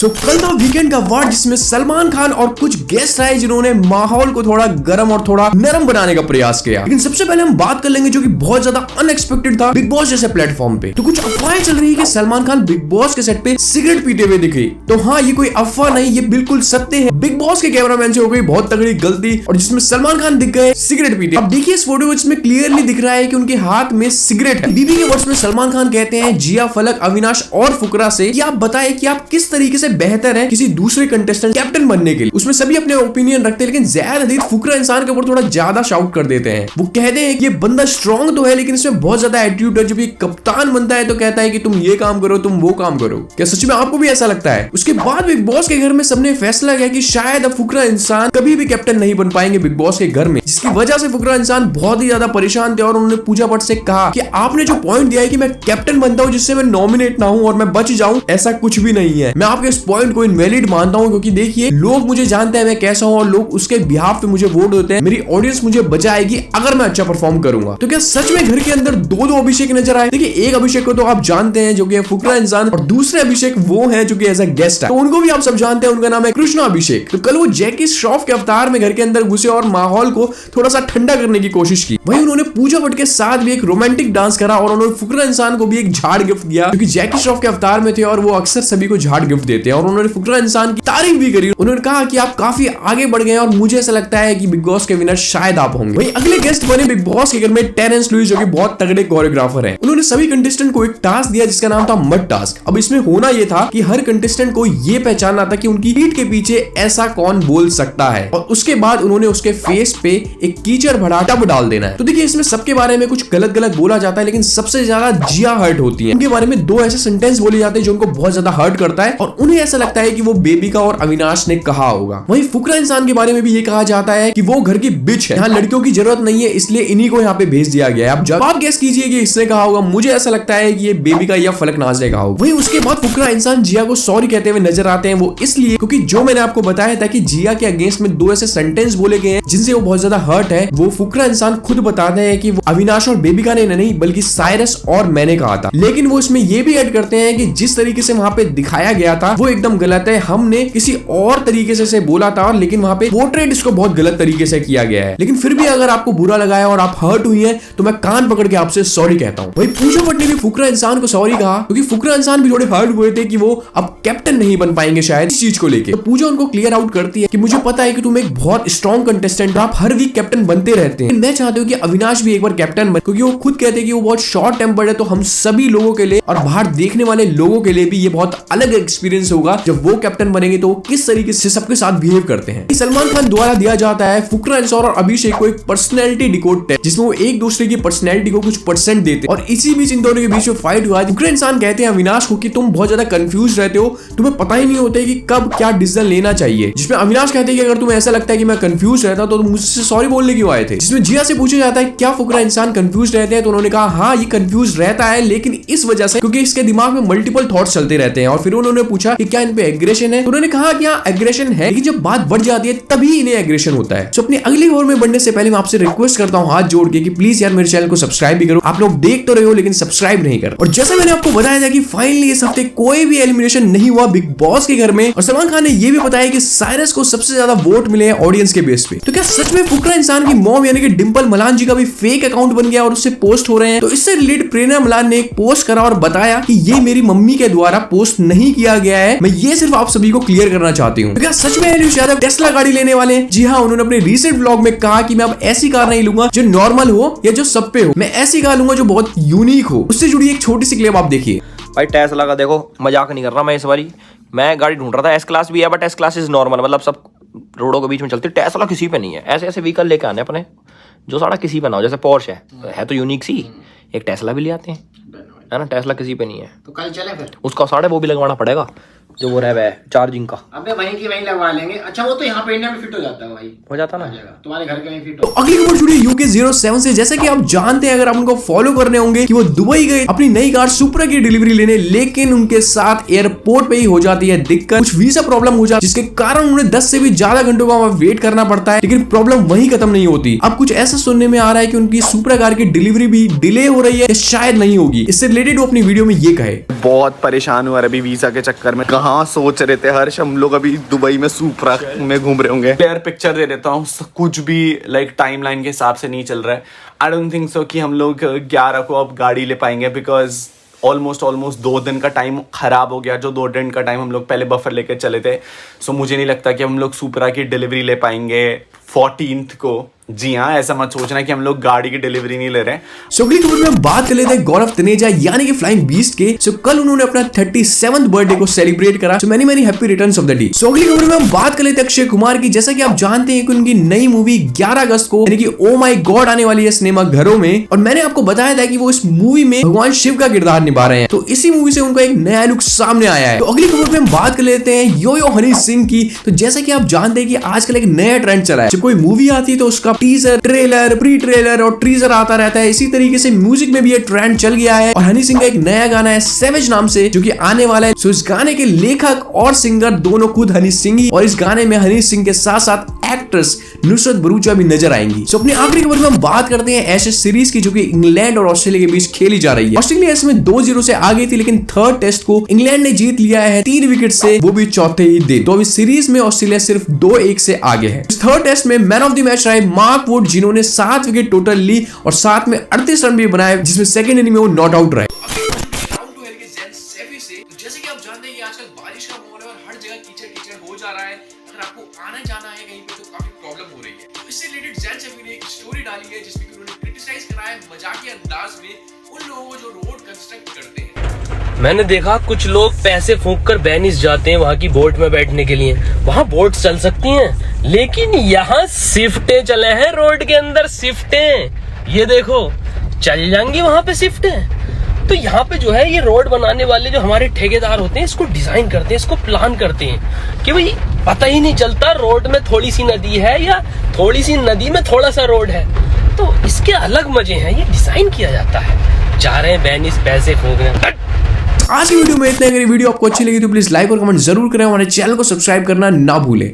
सो कल था वीकेंड का वार जिसमें सलमान खान और कुछ गेस्ट आए जिन्होंने माहौल को थोड़ा गर्म और थोड़ा नरम बनाने का प्रयास किया। लेकिन सबसे पहले हम बात कर लेंगे जो कि बहुत ज्यादा अनएक्सपेक्टेड था बिग बॉस जैसे प्लेटफॉर्म पे। तो कुछ अफवाहें चल रही है कि सलमान खान बिग बॉस के सेट पे सिगरेट पीते हुए दिखे। तो हाँ, ये कोई अफवाह नहीं, ये बिल्कुल सत्य है। बिग बॉस के कैमरामैन से हो गई बहुत तगड़ी गलती और जिसमें सलमान खान दिख गए सिगरेट पीते। अब देखिए इस फोटो जिसमें क्लियरली दिख रहा है कि उनके हाथ में सिगरेट है। बीबी के वर्ड्स में सलमान खान कहते हैं जिया, फलक, अविनाश और फुकरा से कि आप बताएं कि आप किस तरीके से बेहतर है किसी दूसरे कंटेस्टेंट कैप्टन बनने के लिए। उसमें सभी अपने ओपिनियन रखते हैं, लेकिन ज़्यादा अधिक फुकरा इंसान के ऊपर थोड़ा ज्यादा शाउट कर देते हैं। वो कहते हैं कि ये बंदा स्ट्रांग तो है लेकिन इसमें बहुत ज्यादा एटीट्यूड है। जब ये कप्तान बनता है तो कहता है कि तुम ये काम करो, तुम वो काम करो। क्या सच में आपको भी ऐसा लगता है? उसके बाद बिग बॉस के घर में सबने फैसला किया कि शायद अब फुकरा इंसान कभी भी कैप्टन नहीं बन पाएंगे बिग बॉस के घर में, जिसकी वजह से फुकरा इंसान बहुत ही ज्यादा परेशान थे और उन्होंने पूजा भट्ट से कहा कि आपने जो पॉइंट दिया है कि मैं कैप्टन बनता हूं जिससे मैं नॉमिनेट ना हूं और मैं बच जाऊं, ऐसा कुछ भी नहीं है। मैं आपके इस पॉइंट को इनवैलिड मानता हूं क्योंकि देखिए लोग मुझे जानते हैं मैं कैसा हूं और लोग उसके बिहाफ पे मुझे वोट देते हैं। मेरी ऑडियंस मुझे बचाएगी अगर मैं अच्छा परफॉर्म करूंगा। तो क्या सच में घर के अंदर दो अभिषेक नजर आए? देखिए एक अभिषेक को तो आप जानते हैं जो कि फुकरा इंसान, और दूसरे अभिषेक वो है जो कि एज अ गेस्ट है, तो उनको भी आप सब जानते हैं, उनका नाम है कृष्णा अभिषेक। तो कल वो जैकी श्रॉफ के अवतार में घर के अंदर घुसे और माहौल को थोड़ा सा ठंडा करने की कोशिश की। वहीं उन्होंने पूजा भट्ट के साथ भी एक रोमांटिक डांस करा और उन्होंने फुकरा इंसान को भी एक झाड़ गिफ्ट दिया क्योंकि जैकी श्रॉफ के अवतार में थे और वो अक्सर सभी को झाड़ गिफ्ट देते हैं। और उन्होंने फुकरा इंसान की तारीफ भी करी। उन्होंने कहा कि आप काफी आगे बढ़ गए और मुझे ऐसा लगता है कि बिग बॉस के विनर शायद आप होंगे। वहीं अगले गेस्ट बने बिग बॉस के घर में टेरेंस लुइस जो कि बहुत तगड़े कोरियोग्राफर हैं। उन्होंने सभी कंटेस्टेंट को एक टास्क दिया जिसका नाम था मड टास्क। अब इसमें होना यह था कि हर कंटेस्टेंट को ये पहचानना था कि उनकी पीठ के पीछे ऐसा कौन बोल सकता है और उसके बाद उन्होंने उसके फेस पे एक कीचड़ भरा टब डाल देना है। तो देखिए इसमें सबके बारे में कुछ गलत गलत बोला जाता है लेकिन सबसे ज्यादा जिया हर्ट होती है। उनके बारे में दो ऐसे सेंटेंस बोले जाते हैं जो उनको बहुत ज्यादा हर्ट करता है और उन्हें ऐसा लगता है कि वो बेबिका और अविनाश ने कहा होगा। वहीं फुकरा इंसान के बारे में भी ये कहा जाता है कि वो घर की बिच है, यहाँ लड़कियों की जरूरत नहीं है इसलिए इन्हीं को यहाँ पे भेज दिया गया है। अब जब आप गेस कीजिए कि इसने कहा होगा, मुझे ऐसा लगता है कि ये बेबिका या फलक नाज ने कहा होगा। वहीं उसके बाद फुकरा इंसान जिया को सॉरी कहते हुए नजर आते हैं। वो इसलिए क्योंकि जो मैंने आपको बताया था कि जिया के अगेंस्ट में दो ऐसे सेंटेंस बोले गए हैं जिनसे वो बहुत ज्यादा हर्ट है, वो फुकरा इंसान खुद बताते हैं कि वो अविनाश और बेबिका ने नहीं बल्कि साइरस और मैंने कहा था। लेकिन वो इसमें ये भी ऐड करते हैं कि जिस तरीके से वहां पे दिखाया गया था वो एकदम गलत है, हमने किसी और तरीके से बोला था और लेकिन वहां पे पोर्ट्रेट इसको बहुत गलत तरीके से किया गया है। लेकिन फिर भी अगर आपको बुरा लगा है और आप हर्ट हुई है तो मैं कान पकड़ के आपसे सॉरी कहता हूँ। वही पूजा भट्ट ने भी फुकरा इंसान को सॉरी कहा क्योंकि फुकरा इंसान भी थोड़े हर्ट हुए थे कि वो अब कैप्टन नहीं बन पाएंगे शायद इस चीज को लेके। तो पूजा उनको क्लियर आउट करती है कि मुझे पता है कि तुम एक बहुत स्ट्रॉन्ग कंटेस्टेंट हो, आप हर वीक कैप्टन बनते रहते हैं, मैं चाहती हूँ कि अविनाश भी एक बार कैप्टन बने क्योंकि वो खुद कहते हैं कि वो बहुत शॉर्ट टेम्पर्ड है। तो हम सभी लोगों के लिए और बाहर देखने वाले लोगों के लिए भी ये बहुत अलग एक्सपीरियंस होगा जब वो कैप्टन बनेंगे तो किस तरीके से सबके साथ बिहेव करते हैं। सलमान खान द्वारा दिया जाता है फुकरा इंसान और अभिषेक को एक पर्सनैलिटी डिकोड टेस्ट जिसमें वो एक दूसरे की पर्सनैलिटी को कुछ परसेंट देते हैं और इसी बीच इन दोनों के बीच में फाइट हुआ। फुकरा इंसान कहते हैं अविनाश को कि तुम बहुत ज्यादा कंफ्यूज रहते हो, तुम्हें पता ही नहीं होता है कि कब क्या डिसीजन लेना चाहिए। जिसमें अविनाश कहते हैं कि अगर तुम्हें ऐसा लगता है कि मैं कंफ्यूज रहता तो तुम मुझसे सॉरी बोलने क्यों आए थे। जिसमें जिया से पूछा जाता है क्या फुकरा इंसान कंफ्यूज रहते हैं, तो उन्होंने कहा हाँ ये कंफ्यूज रहता है लेकिन इस वजह से क्योंकि इसके दिमाग में मल्टीपल थॉट्स चलते रहते हैं। और फिर उन्होंने पूछा कि क्या इन पे एग्रेशन है, तो उन्होंने कहा कि हाँ एग्रेशन है लेकिन जब बात बढ़ जाती है तभी इन्हें एग्रेशन होता है। तो अपनी अगली ओवर में बढ़ने से पहले मैं आपसे रिक्वेस्ट करता हूँ हाथ जोड़ के कि प्लीज यार मेरे चैनल को सब्सक्राइब भी करो। आप लोग देख तो रहे हो लेकिन सब्सक्राइब नहीं कर। और जैसा मैंने आपको बताया था कि फाइनली इस हफ्ते कोई भी एलिमिनेशन नहीं हुआ बिग बॉस के घर में और सलमान खान ने यह भी बताया कि साइरस को सबसे ज्यादा वोट मिले हैं ऑडियंस के बेस पे। तो क्या सच में फुकरा इंसान की मॉम यानी कि डिंपल मलान जी का भी फेक अकाउंट बन गया और उससे पोस्ट हो रहे हैं? तो इससे रिलेटेड प्रेरणा मलान ने एक पोस्ट करा और बताया कि ये मेरी मम्मी के द्वारा पोस्ट नहीं किया गया है, मैं ये सिर्फ आप सभी को क्लियर करना चाहती हूँ। तो क्या सच में आयुष यादव टेस्ला गाड़ी लेने वाले हैं? जी हाँ, उन्होंने अपने रीसेंट व्लॉग में कहा कि मैं अब ऐसी कार नहीं लूंगा जो नॉर्मल हो या जो सब पे हो, मैं ऐसी कार लूंगा जो बहुत यूनिक हो। उससे जुड़ी एक छोटी सी क्लिप आप देखिए। भाई टेस्ला का देखो, मजाक नहीं कर रहा मैं। इस बारी मैं गाड़ी ढूंढ रहा था, एस क्लास भी है but S class is normal, मतलब सब रोडों के बीच में चलती। टेस्ला किसी पे नहीं है। ऐसे ऐसे व्हीकल लेके आने अपने जो सारा किसी पे ना हो। जैसे पोर्श है तो यूनिक सी, एक टेस्ला भी ले आते हैं है ना। टेस्ला किसी पे नहीं है तो कल चले फिर। उसका साढ़े वो भी लगवाना पड़ेगा जो वो रह चार्जिंग का। अबे वहीं की वहीं लगवा लेंगे। अच्छा वो तो यहाँ पे इंडिया में फिट हो जाता है भाई, हो जाता ना, तुम्हारे घर के वहीं फिट हो। तो अगली खबर जुड़ी यूके 07 से। जैसे कि आप जानते हैं अगर आप उनको फॉलो करने होंगे कि वो दुबई गए अपनी नई कार सुपरा की डिलीवरी लेने, लेकिन उनके साथ एयरपोर्ट पे ही हो जाती है दिक्कत, कुछ वीजा प्रॉब्लम हो जाती है जिसके कारण उन्हें 10 से भी ज्यादा घंटों का वेट करना पड़ता है। लेकिन प्रॉब्लम वहीं खत्म नहीं होती। अब कुछ ऐसा सुनने में आ रहा है कि उनकी सुपरा कार की डिलीवरी भी डिले हो रही है, शायद नहीं होगी। इससे रिलेटेड वो अपनी वीडियो में ये कहे, बहुत परेशान हुआ अभी वीजा के चक्कर में, कहाँ कहाँ सोच रहे थे हर्ष, हम लोग अभी दुबई में सुपरा में घूम रहे होंगे। क्लियर पिक्चर दे देता हूँ, कुछ भी लाइक टाइमलाइन के हिसाब से नहीं चल रहा है। आई डोंट थिंक सो कि हम लोग 11 को अब गाड़ी ले पाएंगे, बिकॉज ऑलमोस्ट 2 दिन का टाइम खराब हो गया। जो 2 दिन का टाइम हम लोग पहले बफर लेकर चले थे, सो मुझे नहीं लगता कि हम लोग सुपरा की डिलीवरी ले पाएंगे 14th को। जी हाँ, ऐसा मत सोचना कि हम लोग गाड़ी की डिलीवरी नहीं ले रहे हैं। सो अगली खबर में हम बात कर लेते हैं गौरव तनेजा यानी कि फ्लाइंग बीस्ट के। सो कल उन्होंने अपना 37th बर्थडे को सेलिब्रेट करा। So many happy returns of the day. So अगली खबर में हम बात कर लेते हैं अक्षय कुमार की। जैसा कि आप जानते हैं कि उनकी नई मूवी 11 अगस्त को यानी कि ओ माय गॉड आने वाली है सिनेमा घरों में, और मैंने आपको बताया था कि वो इस मूवी में भगवान शिव का किरदार निभा रहे हैं। तो इसी मूवी से उनका एक नया लुक सामने आया है। तो अगली खबर में हम बात कर लेते हैं यो यो हनी सिंह की। तो जैसा कि आप जानते हैं कि आजकल एक नया ट्रेंड चला है, जब कोई मूवी आती है तो उसका टीजर, ट्रेलर, प्री ट्रेलर और टीजर आता रहता है। इसी तरीके से म्यूजिक में भी ये ट्रेंड चल गया है, और हनी सिंह का एक नया गाना है सैवेज नाम से जो कि आने वाला है। सो इस गाने के लेखक और सिंगर दोनों खुद हनी सिंह ही, और इस गाने में हनी सिंह के साथ साथ एक्ट्रेस नुसरत भरूचा भी नजर आएंगी। सो अपनी आखिरी खबर में हम बात करते हैं एशेज सीरीज की, जो कि इंग्लैंड और ऑस्ट्रेलिया के बीच खेली जा रही है। ऑस्ट्रेलिया इसमें 2-0 से आगे थी, लेकिन थर्ड टेस्ट को इंग्लैंड ने जीत लिया है 3 विकेट से, वो भी चौथे ही दिन। तो अभी सीरीज में ऑस्ट्रेलिया सिर्फ 2-1 से आगे है। इस थर्ड टेस्ट में मैन ऑफ द मैच रहे मार्क वुड, जिन्होंने 7 विकेट टोटल ली और साथ में 38 रन भी बनाए, जिसमें सेकंड इनिंग में वो नॉट आउट रहे। जैसे कि आप जानते हैं कि आजकल बारिश का माहौल है और हर जगह कीचड़ कीचड़ हो जा रहा है। अगर आपको आना जाना है कहीं पे तो काफी प्रॉब्लम हो रही है। तो इससे रिलेटेड जैन सेफी ने एक स्टोरी डाली है जिसमें कि उन्होंने क्रिटिसाइज करा है मजाकिया अंदाज में उन लोगों को जो रोड कंस्ट्रक्ट करते हैं। मैंने देखा कुछ लोग पैसे फूंक कर वेनिस जाते हैं वहाँ की बोट में बैठने के लिए। वहाँ बोट चल सकती हैं, लेकिन यहाँ शिफ्टें चले हैं रोड के अंदर। शिफ्टें ये देखो चल जाएंगी वहाँ पे शिफ्टें। तो यहाँ पे जो है ये रोड बनाने वाले जो हमारे ठेकेदार होते हैं, इसको डिजाइन करते हैं, इसको प्लान करते हैं कि भाई पता ही नहीं चलता रोड में थोड़ी सी नदी है या थोड़ी सी नदी में थोड़ा सा रोड है। तो इसके अलग मजे हैं, ये डिजाइन किया जाता है। जा रहे हैं वेनिस पैसे फूंकने। आज की वीडियो में इतना। अगर वीडियो आपको अच्छी लगी तो प्लीज लाइक और कमेंट जरूर करें, हमारे चैनल को सब्सक्राइब करना ना भूलें।